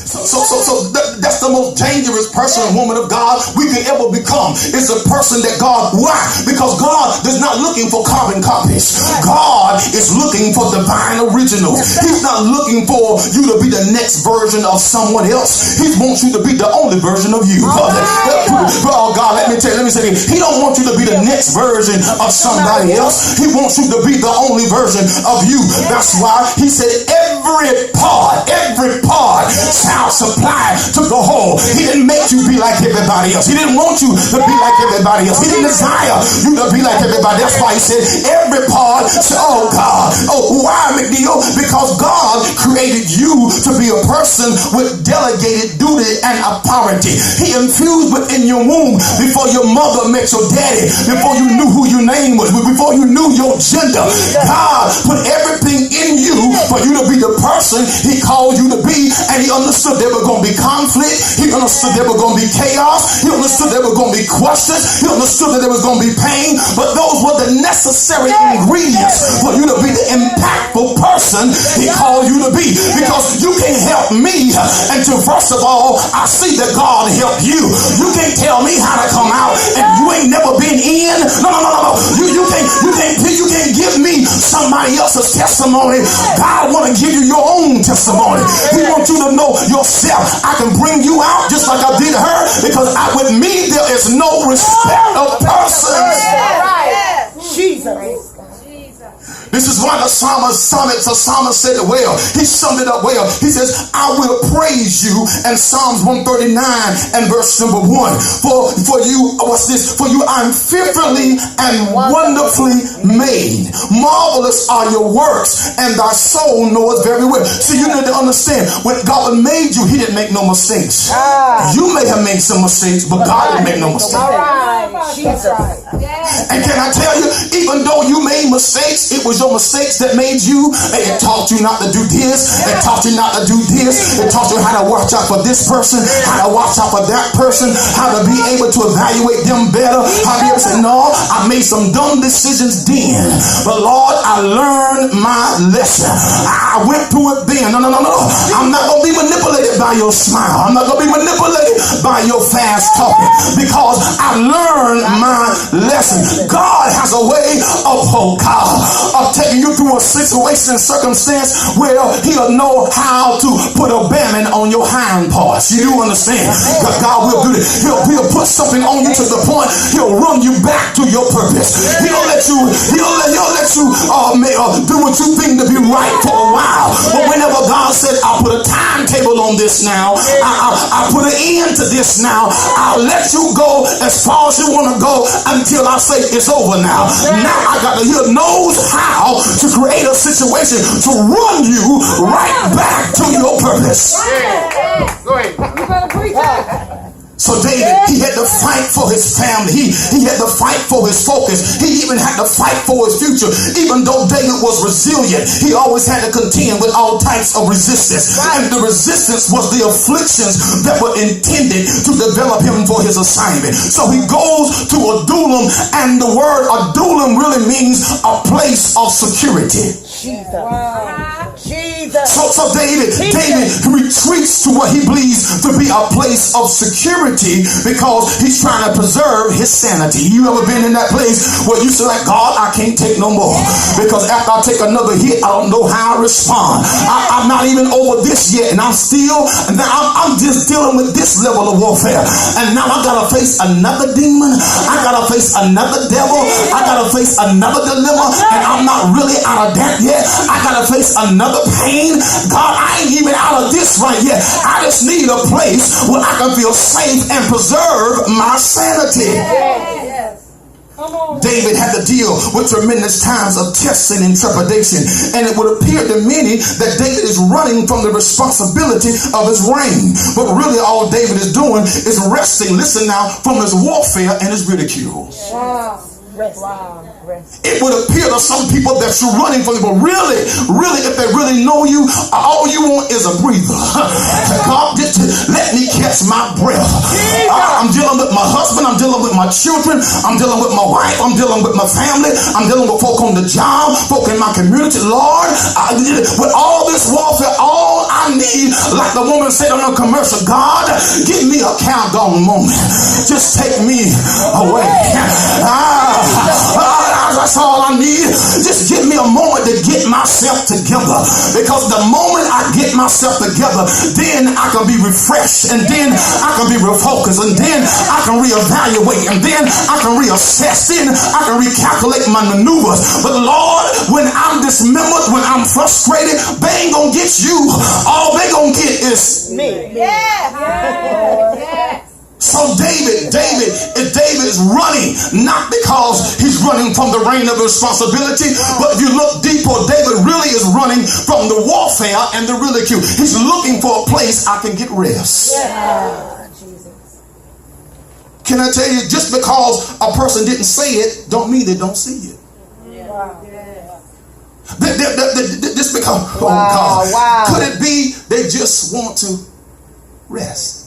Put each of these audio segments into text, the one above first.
That's the most dangerous person and woman of God we can ever become. It's a person that God, why? Because God is not looking for carbon copies. God is looking for divine originals. He's not looking for you to be the next version of someone else. He wants you to be the only version of you. Oh God, let me say this. He don't want you to be the next version of somebody else. He wants you to be the only version of you. That's why he said every part shall supply to the whole. He didn't make you be like everybody else. He didn't want you to be like everybody else. He didn't desire you to be like everybody. That's why he said every part. Oh God. Oh, why, McNeill? Because God created you to be a person with delegated duty and authority. He infused within your womb before your mother met your daddy, before you knew who your name was, before you knew your gender. God put everything in you for you to be the person he called you to be, and he understood there was going to be conflict. He understood there was going to be chaos. He understood there was going to be questions. He understood that there was going to be pain, but those were the necessary ingredients for you to be the impactful person he called you to be. Because you can't help me until first of all I see that God helped you. You can't tell me how to come out and you ain't never been in. No. You can't give me somebody else's testimony. God want to give you your own testimony. He wants you to know yourself. I can bring you out just like I did her, because with me there is no respect of persons. Jesus. This is why the psalmist said it well. He summed it up well. He says, I will praise you in Psalms 139 and verse number 1. For you, what's this? For you I'm fearfully and wonderfully made. Marvelous are your works, and thy soul knoweth very well. So you need to understand, when God made you, he didn't make no mistakes. You may have made some mistakes, but God didn't make no mistakes. And can I tell you, even though you made mistakes, it was your mistakes that made you. It taught you not to do this. It taught you not to do this. It taught you how to watch out for this person, how to watch out for that person, how to be able to evaluate them better. How to be able to say, no, I made some dumb decisions then, but Lord, I learned my lesson. I went through it then. No. I'm not going to be manipulated by your smile. I'm not going to be manipulated by your fast talking, because I learned my lesson. God has a way of taking you through a situation, circumstance where he'll know how to put a bearing on your hind parts. You do understand? But God will do this. He'll put something on you to the point he'll run you back to your purpose. He'll let you do what you think to be right for a while. But whenever God said, I'll put a timetable on this now, I'll put an end to this now, I'll let you go as far as you want to go until I say it's over now. Now I got to knows how to create a situation to run you right back to your purpose. Go ahead. So David, he had to fight for his family. He had to fight for his focus. He even had to fight for his future. Even though David was resilient, he always had to contend with all types of resistance. And the resistance was the afflictions that were intended to develop him for his assignment. So he goes to Adullam, and the word Adullam really means a place of security. Jesus. Wow. Jesus. So David retreats to what he believes to be a place of security, because he's trying to preserve his sanity. You ever been in that place where you say, like, God, I can't take no more, because after I take another hit, I don't know how I respond. I'm not even over this yet, and I'm just dealing with this level of warfare, and now I gotta face another demon. I gotta face another devil. I gotta face another dilemma, and I'm not really out of that yet. I gotta face another pain. God, I ain't even out of this right yet. I just need a place where I can feel safe and preserve my sanity. David had to deal with tremendous times of testing and trepidation, and it would appear to many that David is running from the responsibility of his reign. But really all David is doing is resting, listen now, from his warfare and his ridicule. It would appear to some people that you're running from them, but really, if they really know you, all you want is a breather. God, just let me catch my breath. I'm dealing with my husband, I'm dealing with my children, I'm dealing with my wife, I'm dealing with my family, I'm dealing with folk on the job, folk in my community. Lord, with all this warfare, all I I need, like the woman said on the commercial, God, give me a countdown moment. Just take me away. That's all I need. Just give me a moment to get myself together. Because the moment I get myself together, then I can be refreshed, and then I can be refocused, and then I can reevaluate, and then I can reassess, then I can recalculate my maneuvers. But Lord, when I'm dismembered, when I'm frustrated, they ain't gonna get you. All they gonna get is me. So David is running, not because he's running from the reign of responsibility, but if you look deeper, David really is running from the warfare and the ridicule. He's looking for a place I can get rest. Can I tell you, just because a person didn't say it, don't mean they don't see it. This become, oh God, could it be they just want to rest?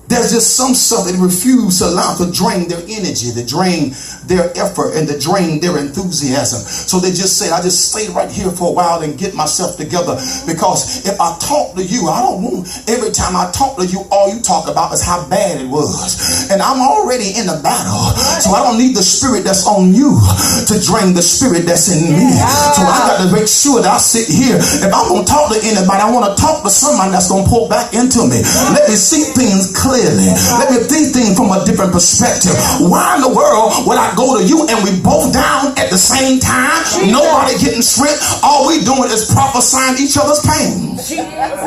There's just some stuff they refuse to allow to drain their energy, to drain their effort, and to drain their enthusiasm. So they just say, I just stay right here for a while and get myself together. Because if I talk to you, I don't want, every time I talk to you, all you talk about is how bad it was. And I'm already in the battle. So I don't need the spirit that's on you to drain the spirit that's in me. So I got to make sure that I sit here. If I'm going to talk to anybody, I want to talk to somebody that's going to pour back into me. Let me see things clearly. Let me think things from a different perspective. Why in the world would I go to you and we both down at the same time? Nobody getting stripped. All we doing is prophesying each other's pain.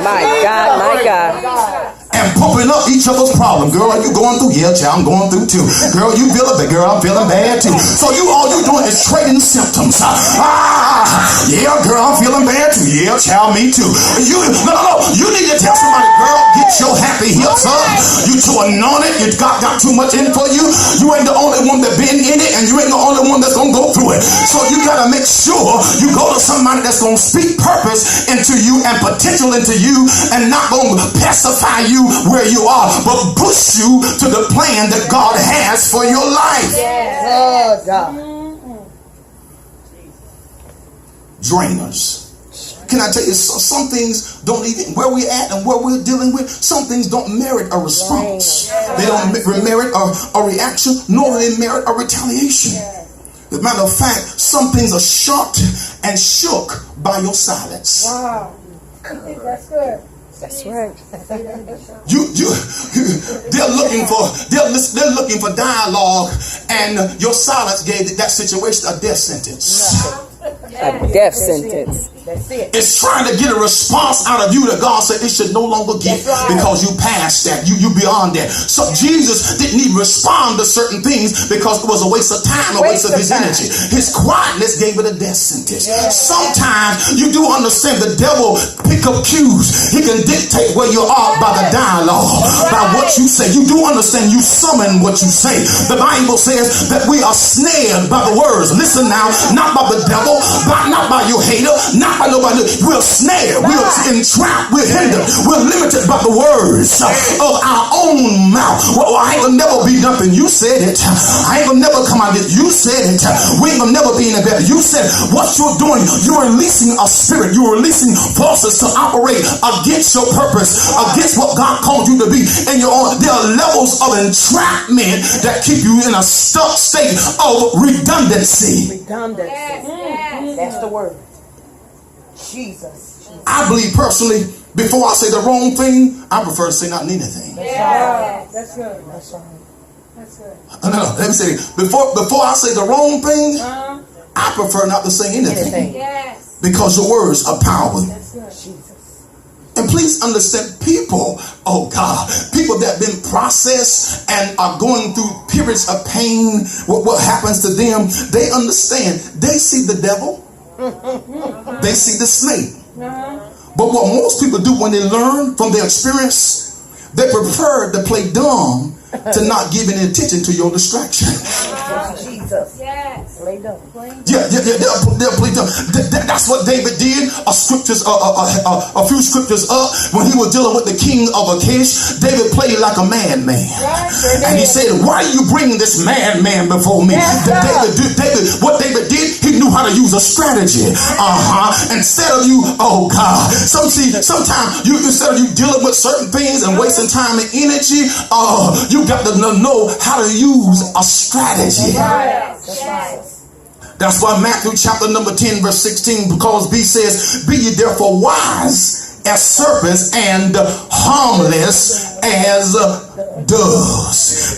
My God. And pumping up each other's problem. Girl, are you going through? Yeah, child, I'm going through too. Girl, you feeling bad. Girl, I'm feeling bad too. So all you doing is trading symptoms. Yeah, girl, I'm feeling bad too. Yeah, child, me too. No. You need to tell somebody, girl, get your happy hips up. You too anointed. You got too much in for you. You ain't the only one that been in it, and you ain't the only one that's gonna go through it. So you gotta make sure you go to somebody that's gonna speak purpose into you and potential into you, and not gonna pacify you where you are, but push you to the plan that God has for your life. Oh God. Drainers. Can I tell you, some things don't even, where we're at and where we're dealing with, some things don't merit a response. They don't merit a reaction, nor do they merit a retaliation. As a matter of fact, some things are shocked and shook by your silence. Wow. That's good. That's right. They're looking for dialogue, and your silence gave that situation a death sentence. A death sentence. That's it. It's trying to get a response out of you that God said it should no longer get, because you passed that. You beyond that. So Jesus didn't even respond to certain things because it was a waste of time, a waste of his energy. His quietness gave it a death sentence. Sometimes you do understand the devil pick up cues. He can dictate where you are by the dialogue, by what you say. You do understand you summon what you say. The Bible says that we are snared by the words. Listen now, not by the devil, not by your hater, not by nobody. We're snared, we're entrapped, we're hindered, we're limited by the words of our own mouth. Well, I ain't gonna never be nothing. You said it. I ain't gonna never come out of it. You said it. We ain't gonna never be in a better. You said what you're doing. You're releasing a spirit. You're releasing forces to operate against your purpose, against what God called you to be. And there are levels of entrapment that keep you in a stuck state of redundancy. That's the word. Jesus. I believe personally, before I say the wrong thing, I prefer to say not anything. That's good. That's right. That's good. No, let me say it. Before I say the wrong thing, I prefer not to say anything. Yes. Because your words are powerful. That's good. Jesus. And please understand, people that have been processed and are going through periods of pain, what happens to them, they understand. They see the devil. They see the snake. But what most people do when they learn from their experience, they prefer to play dumb to not give any attention to your distraction. Jesus. Yes. They'll plead dumb. That's what David did. A few scriptures up, when he was dealing with the king of Achish, David played like a madman. And he said, why are you bringing this madman before me? What David did, he knew how to use a strategy. Instead of you, oh God, sometimes instead of you dealing with certain things and wasting time and energy, you got to know how to use a strategy. That's why Matthew chapter number 10 verse 16, because B says, be ye therefore wise as serpents and harmless as doves.